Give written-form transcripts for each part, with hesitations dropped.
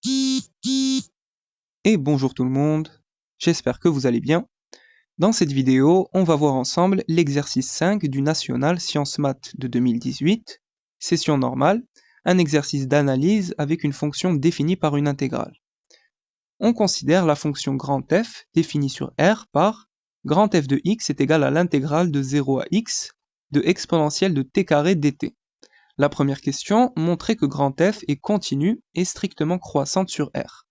Et bonjour tout le monde, j'espère que vous allez bien. Dans cette vidéo, on va voir ensemble l'exercice 5 du National Sciences Maths de 2018, session normale, un exercice d'analyse avec une fonction définie par une intégrale. On considère la fonction grand F définie sur R par grand F de x est égal à l'intégrale de 0 à x de exponentielle de t carré dt. La première question montrait que grand F est continue et strictement croissante sur R.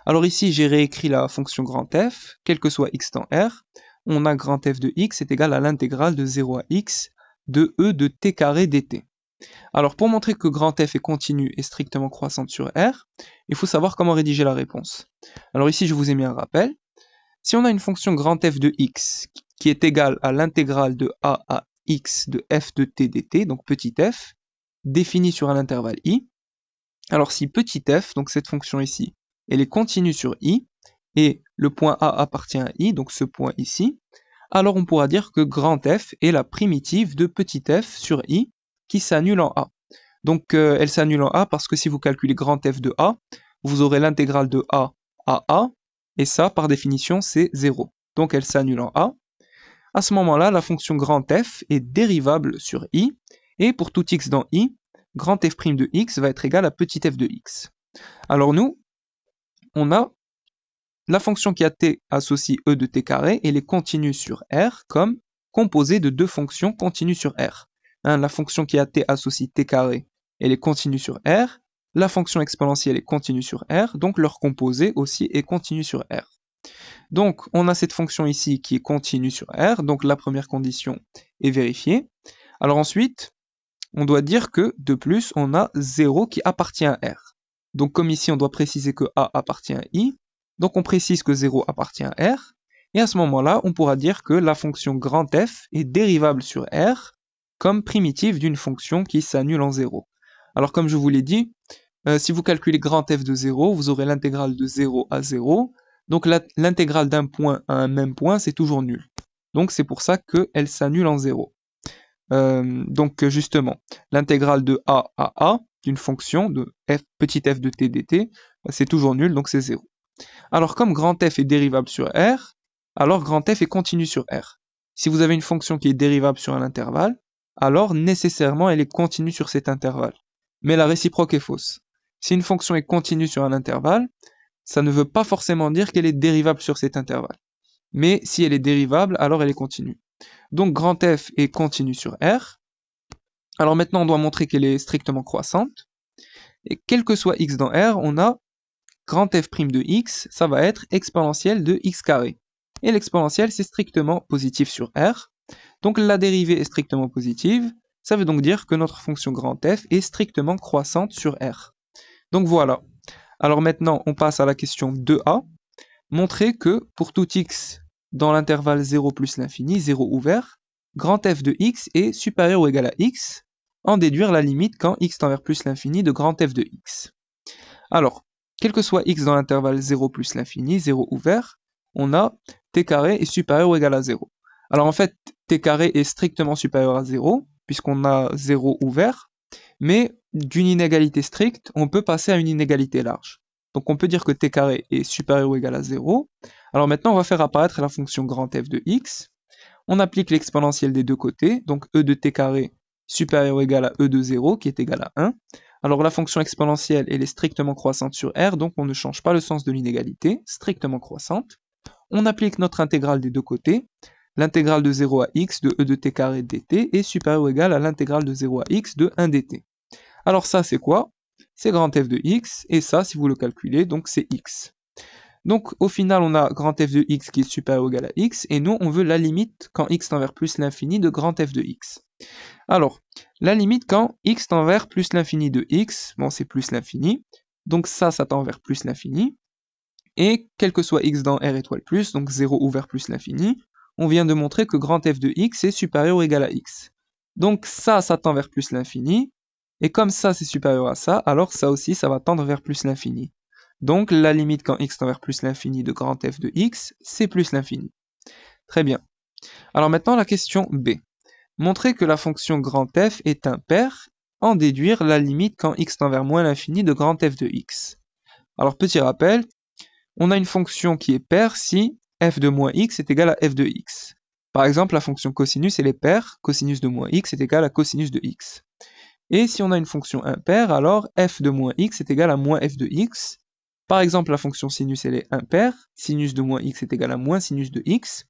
Alors ici, j'ai réécrit la fonction grand F, quel que soit x dans R, on a grand F de x est égal à l'intégrale de 0 à x de e de t carré dt. Alors pour montrer que grand F est continue et strictement croissante sur R, il faut savoir comment rédiger la réponse. Alors ici, je vous ai mis un rappel. Si on a une fonction grand F de x qui est égale à l'intégrale de a à x de f de t dt, donc petit f, définie sur un intervalle i, alors si petit f, donc cette fonction ici, elle est continue sur i, et le point A appartient à i, donc ce point ici, alors on pourra dire que grand F est la primitive de petit f sur i qui s'annule en a. Donc elle s'annule en a parce que si vous calculez grand F de a, vous aurez l'intégrale de a à a, et ça par définition c'est 0. Donc elle s'annule en a. À ce moment-là, la fonction grand F est dérivable sur i, et pour tout x dans i, grand F' de x va être égal à petit f de x. Alors nous, on a la fonction qui a t associe e de t carré, elle est continue sur R comme composée de deux fonctions continues sur R. La fonction qui a t associe t carré, elle est continue sur R. La fonction exponentielle est continue sur R, donc leur composé aussi est continu sur R. Donc on a cette fonction ici qui est continue sur R, donc la première condition est vérifiée. Alors ensuite, on doit dire que, de plus, on a 0 qui appartient à R. Donc comme ici, on doit préciser que A appartient à I, donc on précise que 0 appartient à R, et à ce moment-là, on pourra dire que la fonction grand F est dérivable sur R comme primitive d'une fonction qui s'annule en 0. Alors comme je vous l'ai dit, si vous calculez grand F de 0, vous aurez l'intégrale de 0 à 0, donc l'intégrale d'un point à un même point, c'est toujours nul. Donc c'est pour ça qu'elle s'annule en 0. Donc justement, l'intégrale de a à a d'une fonction de f, petit f de t dt, c'est toujours nul, donc c'est 0. Alors comme grand F est dérivable sur R, alors grand F est continu sur R. Si vous avez une fonction qui est dérivable sur un intervalle, alors nécessairement elle est continue sur cet intervalle. Mais la réciproque est fausse. Si une fonction est continue sur un intervalle, ça ne veut pas forcément dire qu'elle est dérivable sur cet intervalle. Mais si elle est dérivable, alors elle est continue. Donc grand F est continue sur R. Alors maintenant on doit montrer qu'elle est strictement croissante. Et quel que soit x dans R, on a grand F' de x, ça va être exponentielle de x carré. Et l'exponentielle c'est strictement positif sur R. Donc la dérivée est strictement positive. Ça veut donc dire que notre fonction grand F est strictement croissante sur R. Donc voilà. Alors maintenant on passe à la question 2a. Montrer que pour tout x dans l'intervalle 0 plus l'infini, 0 ouvert, grand F de x est supérieur ou égal à x, en déduire la limite quand x tend vers plus l'infini de grand F de x. Alors, quel que soit x dans l'intervalle 0 plus l'infini, 0 ouvert, on a t carré est supérieur ou égal à 0. Alors en fait, t carré est strictement supérieur à 0, puisqu'on a 0 ouvert, mais d'une inégalité stricte, on peut passer à une inégalité large. Donc on peut dire que t carré est supérieur ou égal à 0. Alors maintenant, on va faire apparaître la fonction grand F de x. On applique l'exponentielle des deux côtés, donc e de t carré supérieur ou égal à e de 0, qui est égal à 1. Alors la fonction exponentielle, elle est strictement croissante sur R, donc on ne change pas le sens de l'inégalité, strictement croissante. On applique notre intégrale des deux côtés. L'intégrale de 0 à x de e de t carré dt est supérieure ou égale à l'intégrale de 0 à x de 1 dt. Alors ça, c'est quoi? C'est grand F de x, et ça, si vous le calculez, donc c'est x. Donc au final, on a grand F de x qui est supérieur ou égal à x, et nous, on veut la limite quand x tend vers plus l'infini de grand F de x. Alors, la limite quand x tend vers plus l'infini de x, bon c'est plus l'infini, donc ça tend vers plus l'infini, et quel que soit x dans R étoile plus, donc 0 ou vers plus l'infini, on vient de montrer que grand F de x est supérieur ou égal à x. Donc ça tend vers plus l'infini, et comme ça c'est supérieur à ça, alors ça aussi ça va tendre vers plus l'infini. Donc la limite quand x tend vers plus l'infini de grand F de x, c'est plus l'infini. Très bien. Alors maintenant la question B. Montrer que la fonction grand F est impaire, en déduire la limite quand x tend vers moins l'infini de grand F de x. Alors, petit rappel, on a une fonction qui est paire si f de moins x est égal à f de x. Par exemple, la fonction cosinus, elle est paire, cosinus de moins x est égal à cosinus de x. Et si on a une fonction impaire, alors f de moins x est égal à moins f de x. Par exemple, la fonction sinus, elle est impaire, sinus de moins x est égal à moins sinus de x.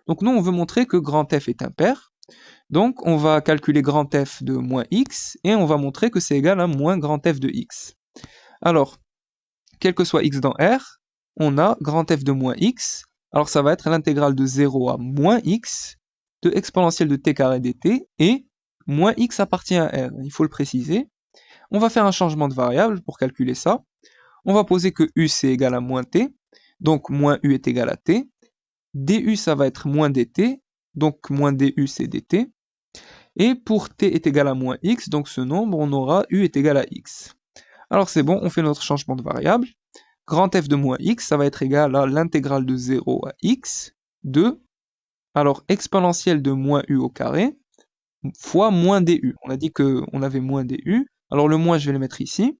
Donc nous, on veut montrer que grand F est impair. Donc on va calculer grand F de moins x, et on va montrer que c'est égal à moins grand F de x. Alors, quel que soit x dans R, on a grand F de moins x. Alors ça va être l'intégrale de 0 à moins x de exponentielle de t carré dt, et moins x appartient à R, il faut le préciser. On va faire un changement de variable pour calculer ça. On va poser que u c'est égal à moins t, donc moins u est égal à t. Du ça va être moins dt, donc moins du c'est dt. Et pour t est égal à moins x, donc ce nombre, on aura u est égal à x. Alors c'est bon, on fait notre changement de variable. Grand F de moins x, ça va être égal à l'intégrale de 0 à x de, alors exponentielle de moins u au carré, fois moins du. On a dit qu'on avait moins du, alors le moins je vais le mettre ici.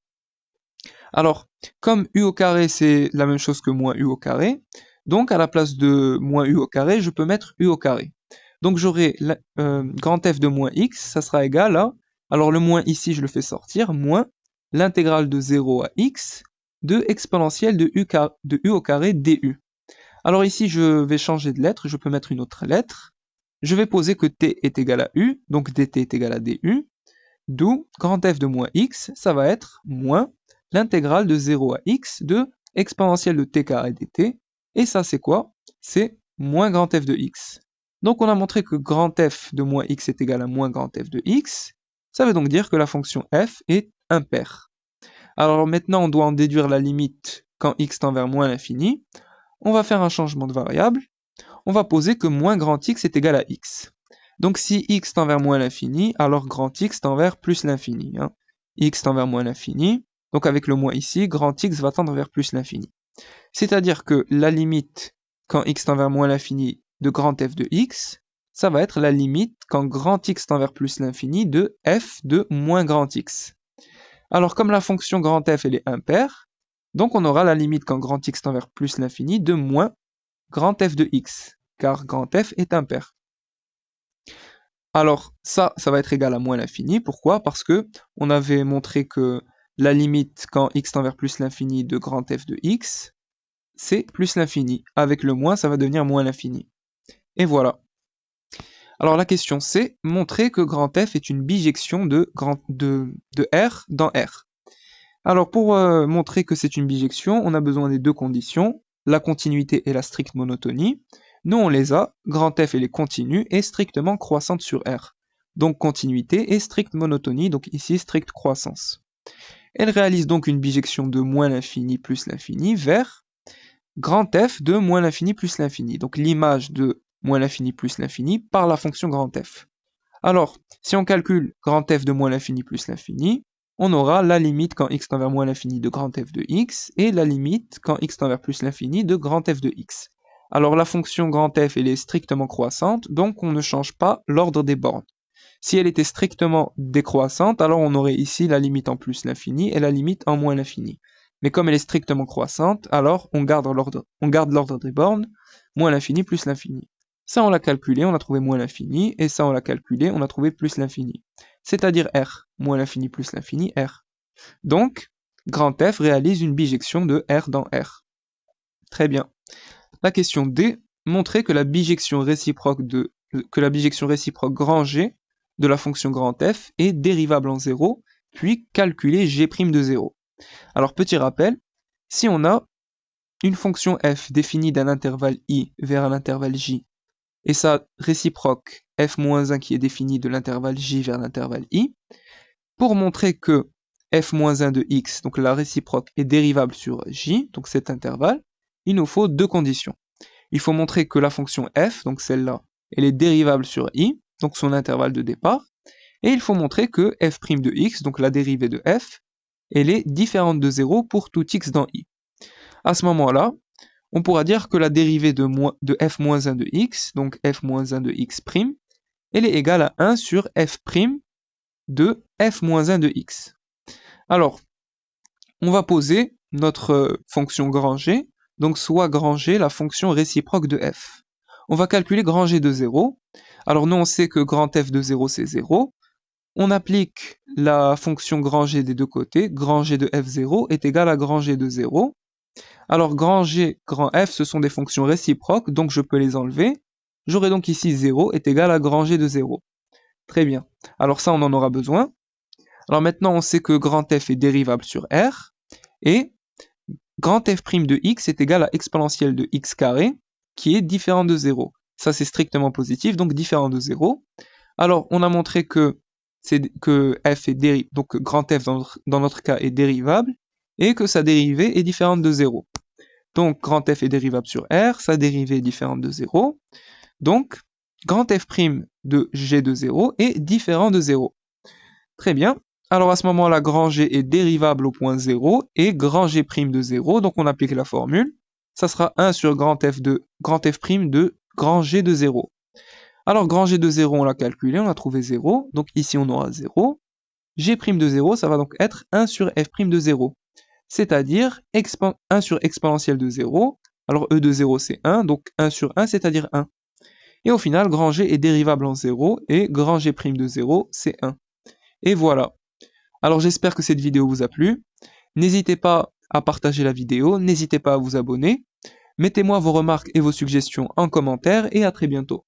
Alors, comme u au carré c'est la même chose que moins u au carré, donc à la place de moins u au carré, je peux mettre u au carré. Donc j'aurai grand F de moins x, ça sera égal à, alors le moins ici je le fais sortir, moins l'intégrale de 0 à x de exponentielle de u au carré du. Alors ici je vais changer de lettre, je peux mettre une autre lettre. Je vais poser que t est égal à u, donc dt est égal à du, d'où grand F de moins x, ça va être moins l'intégrale de 0 à x de exponentielle de t carré dt, et ça c'est quoi? C'est moins grand F de x. Donc on a montré que grand F de moins x est égal à moins grand F de x, ça veut donc dire que la fonction f est impaire. Alors maintenant on doit en déduire la limite quand x tend vers moins l'infini. On va faire un changement de variable, on va poser que moins grand x est égal à x. Donc si x tend vers moins l'infini, alors grand x tend vers plus l'infini. X tend vers moins l'infini, donc avec le moins ici, grand x va tendre vers plus l'infini. C'est-à-dire que la limite quand x tend vers moins l'infini de grand f de x, ça va être la limite quand grand x tend vers plus l'infini de f de moins grand x. Alors comme la fonction grand f elle est impaire, donc on aura la limite quand grand x tend vers plus l'infini de moins grand f de x, car grand f est impair. Alors ça va être égal à moins l'infini. Pourquoi? Parce que on avait montré que la limite quand x tend vers plus l'infini de grand f de x, c'est plus l'infini. Avec le moins, ça va devenir moins l'infini. Et voilà. Alors la question c'est montrer que grand F est une bijection de R dans R. Alors pour montrer que c'est une bijection, on a besoin des deux conditions, la continuité et la stricte monotonie. Nous on les a, grand F elle est continue et strictement croissante sur R. Donc continuité et stricte monotonie, donc ici stricte croissance. Elle réalise donc une bijection de moins l'infini plus l'infini vers grand F de moins l'infini plus l'infini. Donc l'image de moins l'infini plus l'infini par la fonction grand F. Alors, si on calcule grand F de moins l'infini plus l'infini, on aura la limite quand x tend vers moins l'infini de grand F de x et la limite quand x tend vers plus l'infini de grand F de x. Alors la fonction grand F elle est strictement croissante, donc on ne change pas l'ordre des bornes. Si elle était strictement décroissante, alors on aurait ici la limite en plus l'infini et la limite en moins l'infini. Mais comme elle est strictement croissante, alors on garde l'ordre des bornes, moins l'infini plus l'infini. Ça on l'a calculé, on a trouvé moins l'infini, et ça on l'a calculé, on a trouvé plus l'infini. C'est-à-dire R, moins l'infini plus l'infini, R. Donc, grand F réalise une bijection de R dans R. Très bien. La question D, montrer que la bijection réciproque grand G de la fonction grand F est dérivable en 0, puis calculer G' de 0. Alors petit rappel, si on a une fonction f définie d'un intervalle i vers un intervalle j, et sa réciproque f-1 qui est définie de l'intervalle j vers l'intervalle i, pour montrer que f-1 de x, donc la réciproque, est dérivable sur j, donc cet intervalle, il nous faut deux conditions. Il faut montrer que la fonction f, donc celle-là, elle est dérivable sur i, donc son intervalle de départ, et il faut montrer que f' de x, donc la dérivée de f, elle est différente de 0 pour tout x dans i. À ce moment-là, on pourra dire que la dérivée de f-1 de x, donc f-1 de x', elle est égale à 1 sur f' de f-1 de x. Alors, on va poser notre fonction grand G, donc soit grand G la fonction réciproque de f. On va calculer grand G de 0. Alors nous on sait que grand f de 0 c'est 0. On applique la fonction grand G des deux côtés. Grand G de f0 est égal à grand G de 0. Alors grand G, grand f, ce sont des fonctions réciproques, donc je peux les enlever. J'aurai donc ici 0 est égal à grand G de 0. Très bien. Alors ça, on en aura besoin. Alors maintenant, on sait que grand f est dérivable sur R, et grand f' de x est égal à exponentielle de x carré, qui est différent de 0. Ça, c'est strictement positif, donc différent de 0. Alors, on a montré que f est donc grand f dans notre cas est dérivable, et que sa dérivée est différente de 0. Donc, grand f est dérivable sur R, sa dérivée est différente de 0. Donc, grand f' de g de 0 est différent de 0. Très bien. Alors, à ce moment-là, grand g est dérivable au point 0 et grand g' de 0. Donc, on applique la formule. Ça sera 1 sur grand f' de grand g de 0. Alors, grand g de 0, on l'a calculé, on a trouvé 0. Donc, ici, on aura 0. G' de 0, ça va donc être 1 sur f' de 0. C'est-à-dire 1 sur exponentielle de 0. Alors, e de 0, c'est 1. Donc, 1 sur 1, c'est-à-dire 1. Et au final, grand G est dérivable en 0 et grand G' de 0, c'est 1. Et voilà. Alors j'espère que cette vidéo vous a plu. N'hésitez pas à partager la vidéo, n'hésitez pas à vous abonner. Mettez-moi vos remarques et vos suggestions en commentaire et à très bientôt.